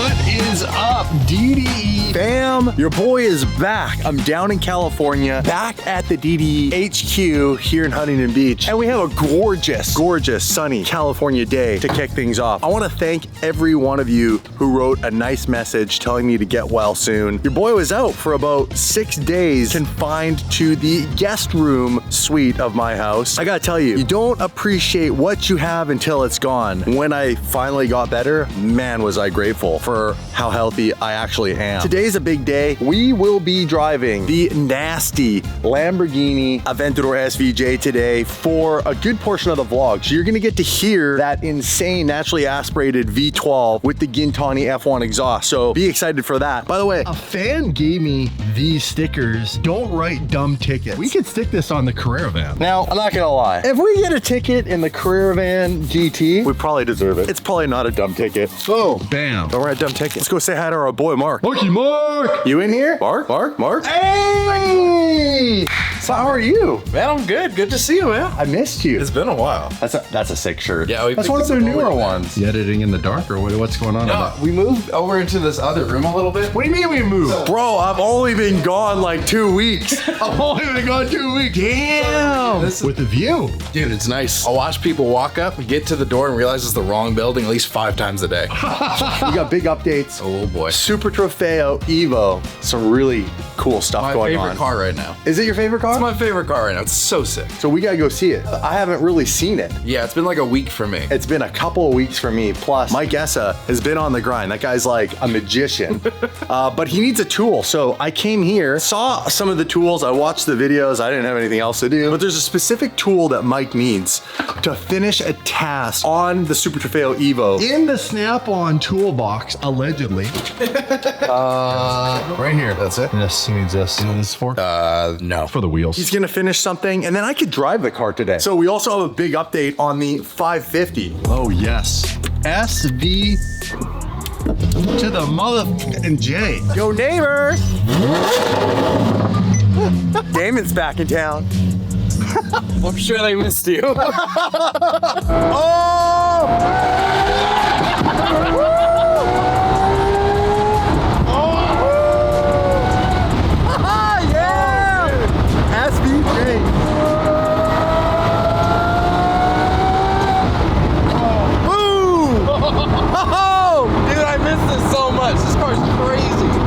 What is up, DDE fam? Your boy is back. I'm down in California, back at the DDHQ here in Huntington Beach. And we have a gorgeous, gorgeous sunny California day to kick things off. I want to thank every one of you who wrote a nice message telling me to get well soon. Your boy was out for about 6 days, confined to the guest room suite of my house. I gotta tell you, you don't appreciate what you have until it's gone. When I finally got better, man, was I grateful for how healthy I actually am. Today's a big day. We will be driving the nasty Lamborghini Aventador SVJ today for a good portion of the vlog. So you're gonna get to hear that insane naturally aspirated V12 with the Gintani F1 exhaust. So be excited for that. By the way, a fan gave me these stickers. Don't write dumb tickets. We could stick this on the Carrera van. Now, I'm not gonna lie. If we get a ticket in the Carrera van GT, we probably deserve it. It's probably not a dumb ticket. Oh, bam. Don't write dumb ticket. Let's go say hi to our boy, Mark. Marky Mark! You in here? Mark? Hey! So how are you? Man, I'm good. Good to see you, man. I missed you. It's been a while. That's a sick shirt. Yeah, that's one of their newer ones. You editing in the dark or what's going on? No, we moved over into this other room a little bit. What do you mean we moved? Bro, I've only been gone like 2 weeks. I've only been gone 2 weeks. Damn. With the view. Dude, it's nice. I watch people walk up, get to the door, and realize it's the wrong building at least 5 times a day. We got big updates. Oh boy. Super Trofeo Evo. Some really cool stuff going on. My favorite car right now. Is it your favorite car? It's my favorite car right now. It's so sick. So we gotta go see it. I haven't really seen it. Yeah, it's been like a week for me. It's been a couple of weeks for me. Plus, Mike Essa has been on the grind. That guy's like a magician. But he needs a tool. So I came here, saw some of the tools. I watched the videos. I didn't have anything else to do. But there's a specific tool that Mike needs to finish a task on the Super Trofeo Evo. In the Snap-on toolbox, allegedly. Right here. That's it. Yes, he needs this. You know what this is for? No. For the wheels. He's gonna finish something, and then I could drive the car today. So we also have a big update on the 550. Oh, yes. SV to the motherfucking J. Yo, neighbor! Damon's back in town. I'm sure they missed you.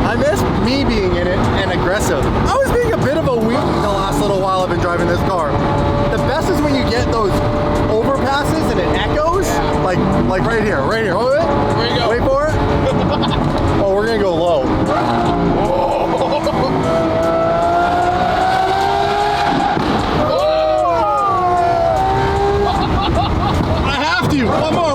I miss me being in it and aggressive. I was being a bit of a weenie the last little while I've been driving this car. The best is when you get those overpasses and it echoes. Like right here. Wait, Where you go? wait for it. Oh, we're gonna go low. I have to. One more.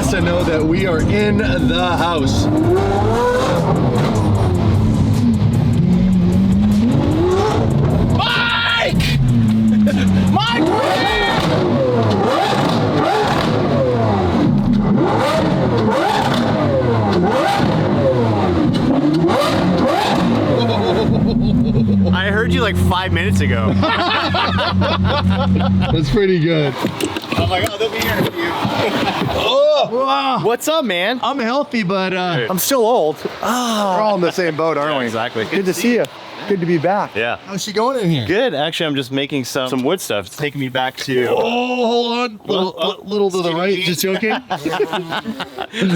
To know that we are in the house. Mike! I heard you like 5 minutes ago. That's pretty good. I'm like, oh, they'll be here in a few. What's up, man? I'm healthy, but I'm still old. We're all in the same boat, aren't we? Exactly. Good to see you. Good to be back. Yeah. how's she going in here? Good. Actually, I'm just making some wood stuff. It's taking me back to. Oh, hold on. Little to the right, just joking.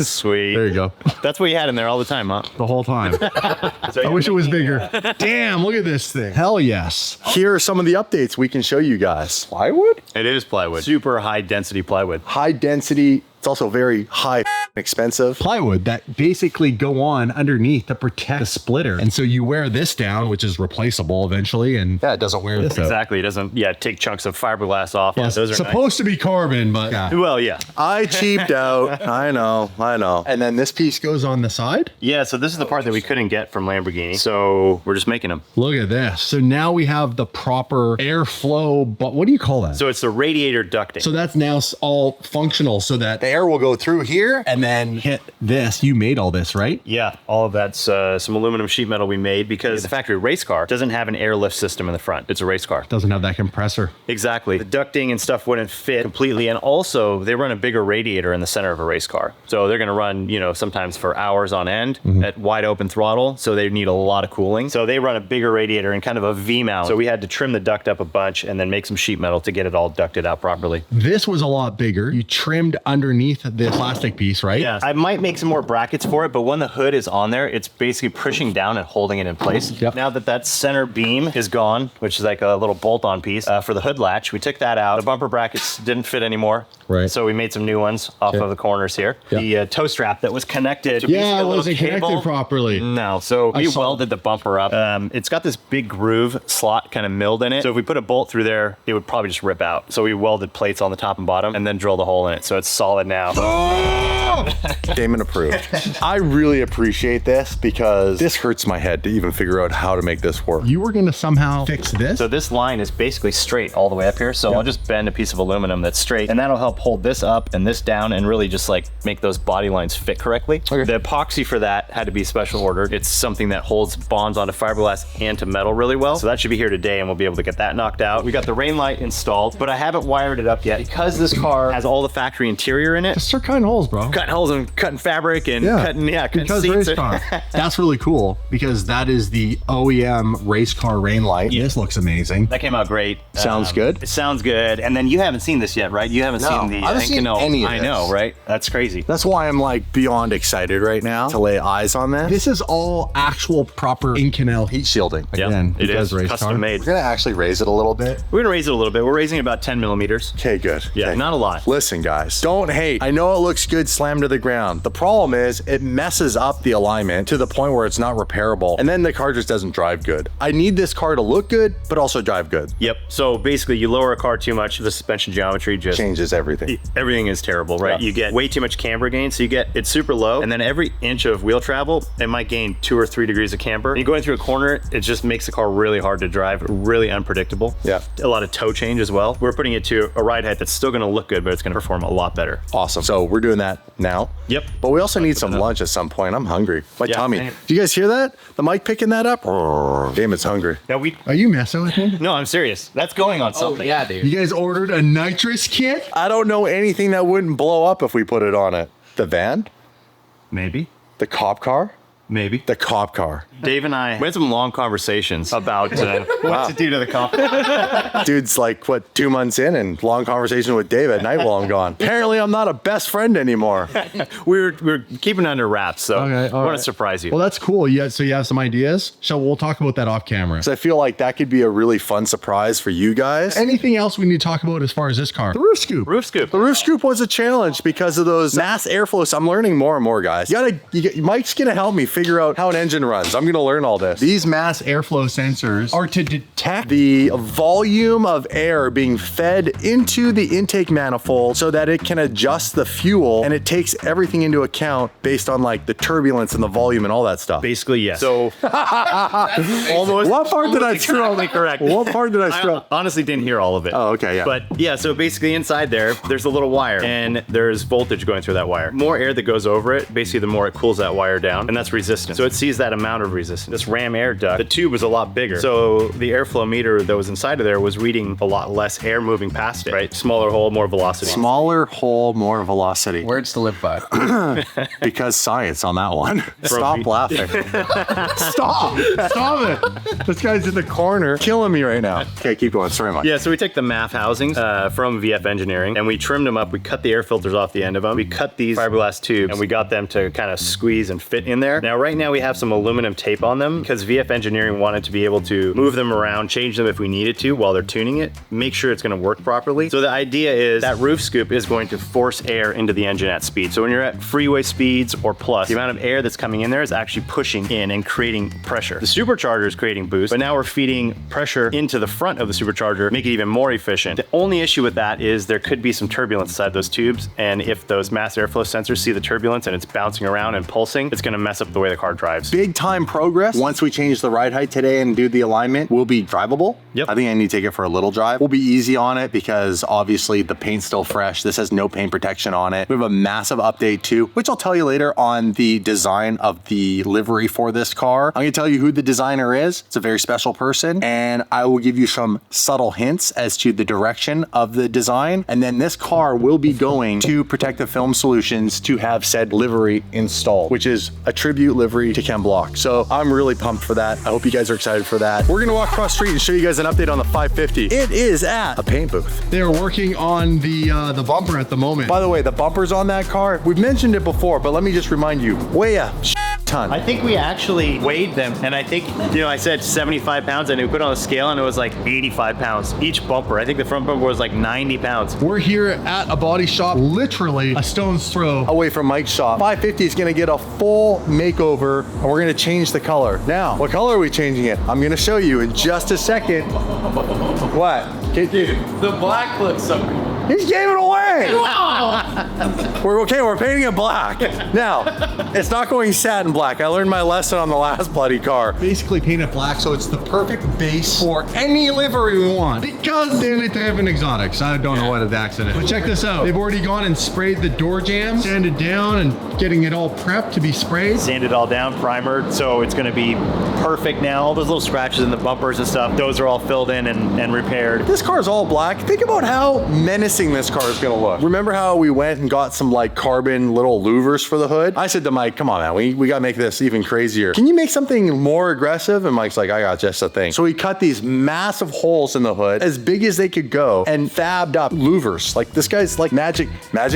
Sweet. There you go. That's what you had in there all the time, huh? The whole time. I wish it was bigger. Damn, look at this thing. Hell yes. Here are some of the updates we can show you guys. Plywood? It is plywood. Super high density plywood. High density. It's also very high expensive. Plywood that basically go on underneath to protect the splitter. And so you wear this down, which is replaceable eventually, and yeah, it doesn't wear this out. Exactly. It doesn't, take chunks of fiberglass off. Yeah, Those are supposed to be carbon, but yeah. Well, yeah. I cheaped out. I know. And then this piece Goes on the side. Yeah, so this is the part that we couldn't get from Lamborghini. So we're just making them. Look at this. So now we have the proper airflow, but what do you call that? So it's the radiator ducting. So that's now all functional so that air will go through here and then Hit this. You made all this, right? Yeah, all of that's some aluminum sheet metal we made because the factory race car doesn't have an airlift system in the front. It's a race car. Doesn't have that compressor. Exactly. The ducting and stuff wouldn't fit completely. And also they run a bigger radiator in the center of a race car. So they're going to run, you know, sometimes for hours on end at wide open throttle. So they need a lot of cooling. So they run a bigger radiator and kind of a V mount. So we had to trim the duct up a bunch and then make some sheet metal to get it all ducted out properly. This was a lot bigger. You trimmed underneath the plastic piece, right? Yeah, I might make some more brackets for it, but when the hood is on there, it's basically pushing down and holding it in place. Yep. Now that that center beam is gone, which is like a little bolt-on piece for the hood latch, we took that out. The bumper brackets didn't fit anymore. Right. So we made some new ones off of the corners here. Yep. The toe strap that was connected to Yeah, basically it a little wasn't connected cable. properly. No, so we saw welded the bumper up. It's got this big groove slot kind of milled in it. So if we put a bolt through there, it would probably just rip out. So we welded plates on the top and bottom and then drilled a hole in it. So it's solid now. Damon approved. I really appreciate this because this hurts my head to even figure out how to make this work. You were going to somehow fix this? So this line is basically straight all the way up here. So I'll just bend a piece of aluminum that's straight and that'll help hold this up and this down and really just like make those body lines fit correctly. Okay. The epoxy for that had to be special ordered. It's something that holds bonds onto fiberglass and to metal really well. So that should be here today and we'll be able to get that knocked out. We got the rain light installed, but I haven't wired it up yet because this car has all the factory interior in it. Just start cutting holes, bro. Cutting holes and cutting fabric and cutting because seats. race car. That's really cool because that is the OEM race car rain light. This looks amazing. That came out great. Sounds good. It sounds good. And then you haven't seen this yet, right? You haven't seen the I haven't seen any of I this. know, right? That's crazy. That's why I'm like beyond excited right now to lay eyes on this. This is all actual proper Inconel heat shielding. Again, it because is race custom car. made. We're gonna actually raise it a little bit. We're gonna raise it a little bit. We're raising about 10 millimeters. Okay, good. Yeah, Okay. not a lot. Listen, guys, don't hate. I know it looks good slammed to the ground. The problem is it messes up the alignment to the point where it's not repairable. And then the car just doesn't drive good. I need this car to look good, but also drive good. Yep. So basically you lower a car too much, the suspension geometry just Changes everything. everything is terrible, right? Yeah. You get way too much camber gain. So it's super low. And then every inch of wheel travel, it might gain 2 or 3 degrees of camber. And you're going through a corner, it just makes the car really hard to drive, really unpredictable. Yeah. A lot of toe change as well. We're putting it to a ride height that's still gonna look good, but it's gonna perform a lot better. Awesome. So we're doing that now. Yep. But we also need some lunch at some point. I'm hungry. My Yeah, tummy. same. Do you guys hear that? The mic picking that up? Damn, it's hungry. Now Are you messing with me? no, I'm serious. That's going on something. Yeah, dude. You guys ordered a nitrous kit? I don't know anything that wouldn't blow up if we put it on it. The van? Maybe. The cop car? Maybe. The cop car. Dave and I had some long conversations about what to do to the car. Dude's like, what, 2 months in and long conversation with Dave at night while I'm gone. Apparently I'm not a best friend anymore. we're keeping it under wraps, so Okay, I all want right. to surprise you. Well, that's cool. So you have some ideas? So we'll talk about that off camera. So I feel like that could be a really fun surprise for you guys. Anything else we need to talk about as far as this car? The roof scoop. Roof scoop. The roof scoop was a challenge because of those mass airflow. So I'm learning more and more, guys. Mike's gonna help me figure out how an engine runs. I'm gonna learn all this. These mass airflow sensors are to detect The volume of air being fed into the intake manifold so that it can adjust the fuel, and it takes everything into account based on like the turbulence and the volume and all that stuff. Basically, yes. So almost. What part did I screw up? Exactly correct. What part did I screw I up? honestly didn't hear all of it. Oh, okay, yeah. But yeah, so basically inside there's a little wire and there's voltage going through that wire. More air that goes over it, basically the more it cools that wire down, and that's resistance. So it sees that amount of resistance. This ram air duct, the tube was a lot bigger. So the airflow meter that was inside of there was reading a lot less air moving past it, right? Smaller hole, more velocity. Smaller hole, more velocity. Words to live by. Because science on that one. Stop me. laughing. Stop it. This guy's in the corner killing me right now. Okay, keep going. Sorry, Mike. Yeah, so we took the MAF housings from VF Engineering and we trimmed them up. We cut the air filters off the end of them. We cut these fiberglass tubes and we got them to kind of squeeze and fit in there. Now, right now we have some aluminum tape on them because VF Engineering wanted to be able to move them around, change them if we needed to while they're tuning it, make sure it's gonna work properly. So the idea is that roof scoop is going to force air into the engine at speed. So when you're at freeway speeds or plus, the amount of air that's coming in there is actually pushing in and creating pressure. The supercharger is creating boost, but now we're feeding pressure into the front of the supercharger, make it even more efficient. The only issue with that is there could be some turbulence inside those tubes, and if those mass airflow sensors see the turbulence and it's bouncing around and pulsing, it's gonna mess up the way the car drives. Big time progress. Once we change the ride height today and do the alignment, we'll be drivable. Yep. I think I need to take it for a little drive. We'll be easy on it because obviously the paint's still fresh. This has no paint protection on it. We have a massive update too, which I'll tell you later on the design of the livery for this car. I'm gonna tell you who the designer is. It's a very special person, and I will give you some subtle hints as to the direction of the design. And then this car will be going to Protective Film Solutions to have said livery installed, which is a tribute livery to Ken Block. So I'm really pumped for that. I hope you guys are excited for that. We're gonna walk across the street and show you guys an update on the 550. It is at a paint booth. They're working on the bumper at the moment. By the way, the bumpers on that car, we've mentioned it before, but let me just remind you, weigh a ton. I think we actually weighed them, and I think, I said 75 pounds, and we put it on a scale, and it was like 85 pounds each bumper. I think the front bumper was like 90 pounds. We're here at a body shop, literally a stone's throw away from Mike's shop. 550 is gonna get a full makeover, and we're gonna change the color. Now, what color are we changing it? I'm gonna show you in just a second. What? Dude, the black looks so good. He gave it away! We're painting it black. Now, it's not going satin black. I learned my lesson on the last bloody car. Basically painted black, so it's the perfect base for any livery we want. Because they have an exotics. I don't know what an accident. But check this out. They've already gone and sprayed the door jambs, sanded down, and getting it all prepped to be sprayed. Sanded all down, primered, so it's gonna be perfect now. All those little scratches in the bumpers and stuff, those are all filled in and repaired. This car is all black. Think about how menacing this car is gonna look. Remember how we went and got some like carbon little louvers for the hood? I said to Mike, come on man, we gotta make this even crazier. Can you make something more aggressive? And Mike's like, I got just a thing. So we cut these massive holes in the hood, as big as they could go, and fabbed up louvers. Like this guy's like Magic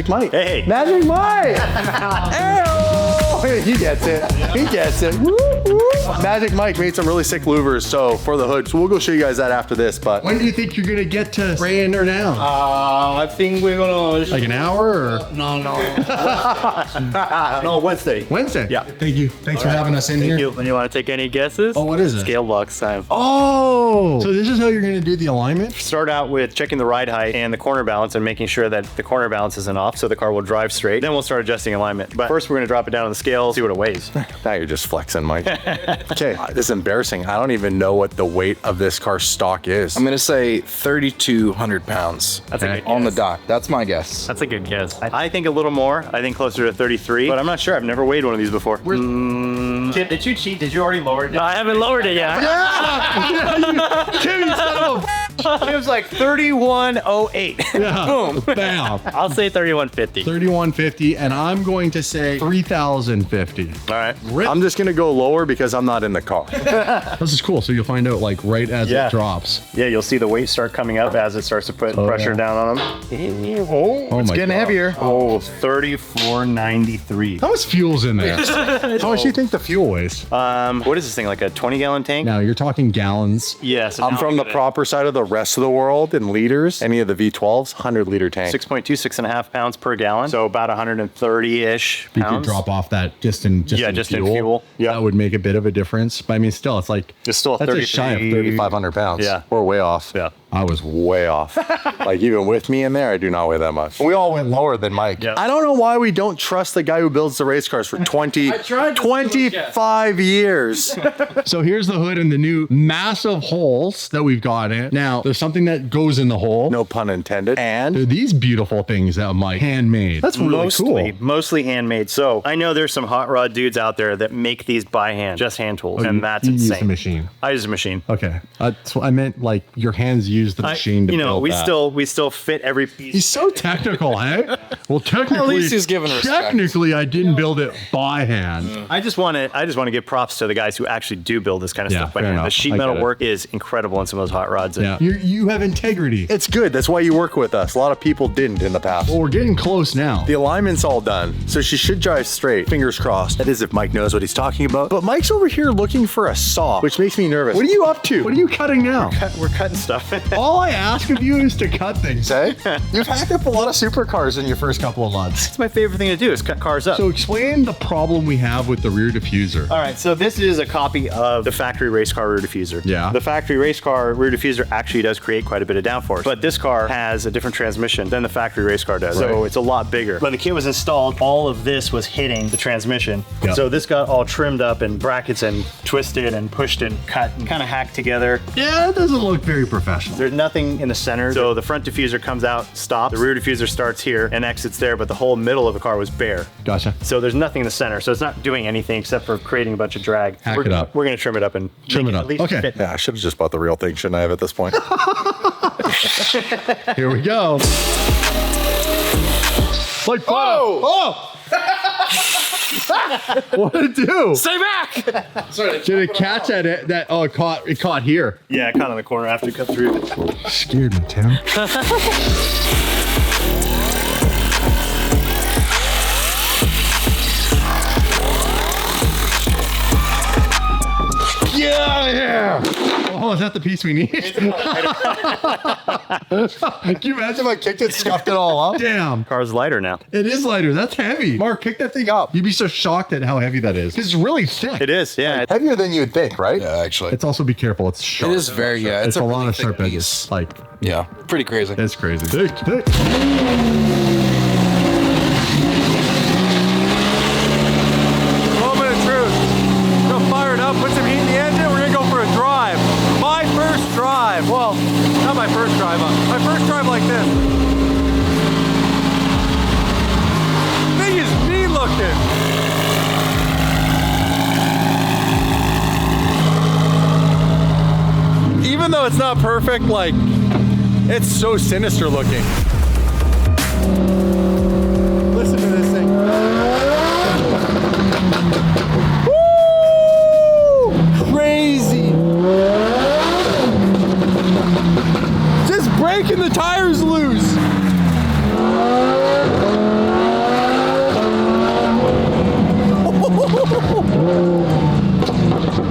Mike. Hey. Magic Mike! Hey-oh! He gets it. He gets it. Woo, woo. Magic Mike made some really sick louvers so for the hood. So we'll go show you guys that after this, but. When do you think you're gonna get to spraying her down? I think we're gonna... Like an hour or? No. No, Wednesday. Wednesday? Yeah. Thank you. Thanks for having us in here. You want to take any guesses? Oh, what is it? Scale box time. Oh! So this is how you're gonna do the alignment? Start out with checking the ride height and the corner balance and making sure that the corner balance isn't off so the car will drive straight. Then we'll start adjusting alignment. But first we're gonna drop it down on the scale, see what it weighs. Now you're just flexing, Mike. Okay, this is embarrassing. I don't even know what the weight of this car stock is. I'm gonna say 3,200 pounds. That's a good on the guess. dot. That's my guess. That's a good guess. I think a little more. I think closer to 33, but I'm not sure. I've never weighed one of these before. Chip, did you cheat? Did you already lower it? No, I haven't lowered it yet. It was like 3108. Yeah. Boom. Bam. I'll say 3150. 3150, and I'm going to say 3050. All right. I'm just gonna go lower because I'm not in the car. This is cool. So you'll find out like right as Yeah. it drops. Yeah, you'll see the weight start coming up as it starts to put pressure down on them. Oh It's my getting God. heavier. Oh, 3493. How much fuel's in there? How much do you think the fuel weighs? What is this thing, like a 20-gallon tank? Now you're talking gallons. Yes. I'm from the proper side of the rest of the world in liters. Any of the V12s, 100-liter tank. 6.2, 6.5 pounds per gallon. So about 130-ish You pounds. could drop off that just in fuel. Yeah. That would make a bit of a difference. But I mean, still, it's like It's still that's just shy of 3,500 pounds. Yeah. We're way off. Yeah. I was way off. Like even with me in there, I do not weigh that much. We all went lower than Mike. Yeah. I don't know why we don't trust the guy who builds the race cars for 25 years. So here's the hood and the new massive holes that we've got in it. Now, there's something that goes in the hole. No pun intended. They're And these beautiful things that Mike handmade. That's really cool. Mostly handmade. So I know there's some hot rod dudes out there that make these by hand, just hand tools, and that's you insane. use the machine. I use a machine. Okay. That's what I meant, like your hands use the machine to build we that. still fit every piece. He's so technical, hey? Well, technically, At least he's giving respect. technically, I didn't build it by hand. I just want to give props to the guys who actually do build this kind of Yeah, stuff by fair hand. The enough. sheet I metal get it. work is incredible in some of those hot rods. Yeah. You have integrity. it's good. That's why you work with us. A lot of people didn't in the past. Well, we're getting close now. The alignment's all done, so she should drive straight. Fingers crossed. That is if Mike knows what he's talking about. But Mike's over here looking for a saw, which makes me nervous. What are you up to? What are you cutting now? We're cutting stuff. All I ask of you is to cut things. Say, you've hacked up a lot of supercars in your first couple of months. It's my favorite thing to do is cut cars up. So explain the problem we have with the rear diffuser. All right, so this is a copy of the factory race car rear diffuser. Yeah. The factory race car rear diffuser actually does create quite a bit of downforce, but this car has a different transmission than the factory race car does. So it's a lot bigger. When the kit was installed, all of this was hitting the transmission. Yep. So this got all trimmed up in brackets and twisted and pushed and cut and kind of hacked together. Yeah, it doesn't look very professional. There's nothing in the center. So the front diffuser comes out, stops. The rear diffuser starts here and exits there, but the whole middle of the car was bare. Gotcha. So there's nothing in the center. So it's not doing anything except for creating a bunch of drag. Hack it up. We're gonna trim it up and Trim make it at up. least Okay. fit. Yeah, I should have just bought the real thing, shouldn't I have at this point? Here we go. Like Oh! what did it do? Stay back! Sorry. Did it catch at it? That oh, it caught here. Yeah, kind of in the corner after you cut through. Scared me, Tim. Yeah. Oh, is that the piece we need? Can you imagine if I kicked it, scuffed it all up? Damn. Car's lighter now. It is lighter. That's heavy. Mark, kick that thing up. You'd be so shocked at how heavy that is. It's really thick. It is, yeah. Heavier than you would think, right? Yeah, actually. It's also, be careful. It's sharp. It is very, yeah. It's a lot really of sharp thick edges. piece. Like, Yeah, pretty crazy. it's crazy. Thick. Moment of truth. Go fire it up, put some heat in the engine, we're gonna go for a drive. My first drive. Well, not my first drive, my first drive like this. Thing is mean looking. Even though it's not perfect, like, it's so sinister looking. Listen to this thing. Woo! Crazy. Just breaking the tires loose.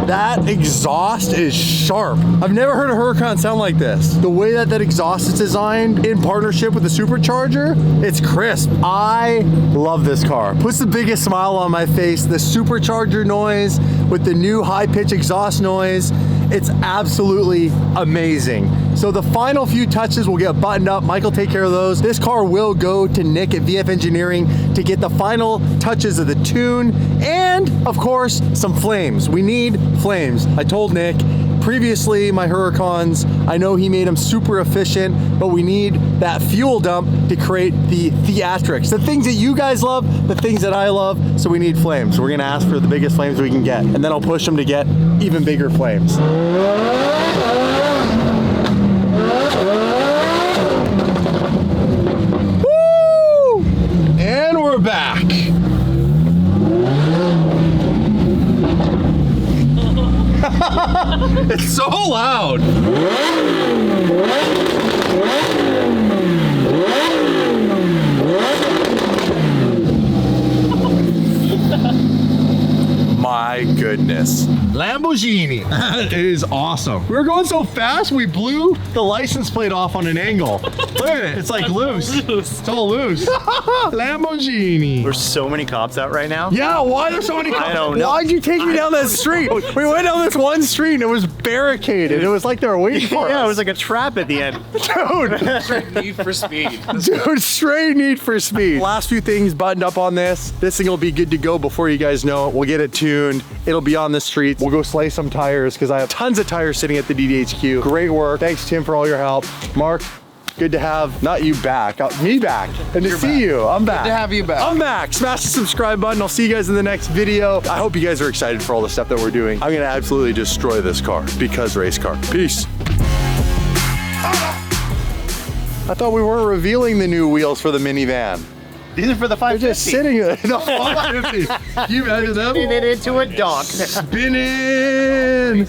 That exhaust is sharp. I've never heard a Huracan sound like this. The way that that exhaust is designed in partnership with the supercharger, it's crisp. I love this car. Puts the biggest smile on my face. The supercharger noise with the new high-pitch exhaust noise, it's absolutely amazing. So the final few touches will get buttoned up. Mike will take care of those. This car will go to Nick at VF Engineering to get the final touches of the tune and, of course, some flames. We need flames. I told Nick previously my Huracans, I know he made them super efficient, but we need that fuel dump to create the theatrics, the things that you guys love, the things that I love, so we need flames. We're gonna ask for the biggest flames we can get, and then I'll push them to get even bigger flames. Woo! And we're back. It's so loud. My goodness. Lamborghini. That is awesome. We were going so fast, we blew the license plate off on an angle. Look at it. It's like loose. It's all loose. Lamborghini. There's so many cops out right now. Yeah, why are there so many cops? I don't know. Why'd you take me down that street? We went down this one street and it was barricaded. It was like they were waiting for Yeah, us. it was like a trap at the end. Dude. Need for speed. Dude, straight need for speed. Last few things buttoned up on this. This thing will be good to go before you guys know it. We'll get it tuned. It'll be on the streets. We'll go slice some tires because I have tons of tires sitting at the DDHQ. Great work. Thanks, Tim, for all your help. Mark, good to have, not you back, me back. And to see you, I'm back. Good to have you back. I'm back. Smash the subscribe button. I'll see you guys in the next video. I hope you guys are excited for all the stuff that we're doing. I'm gonna absolutely destroy this car because race car. Peace. I thought we weren't revealing the new wheels for the minivan. These are for the 550. They're just sitting there. The 550. Can you imagine that? Turning it into a dock. Spinning.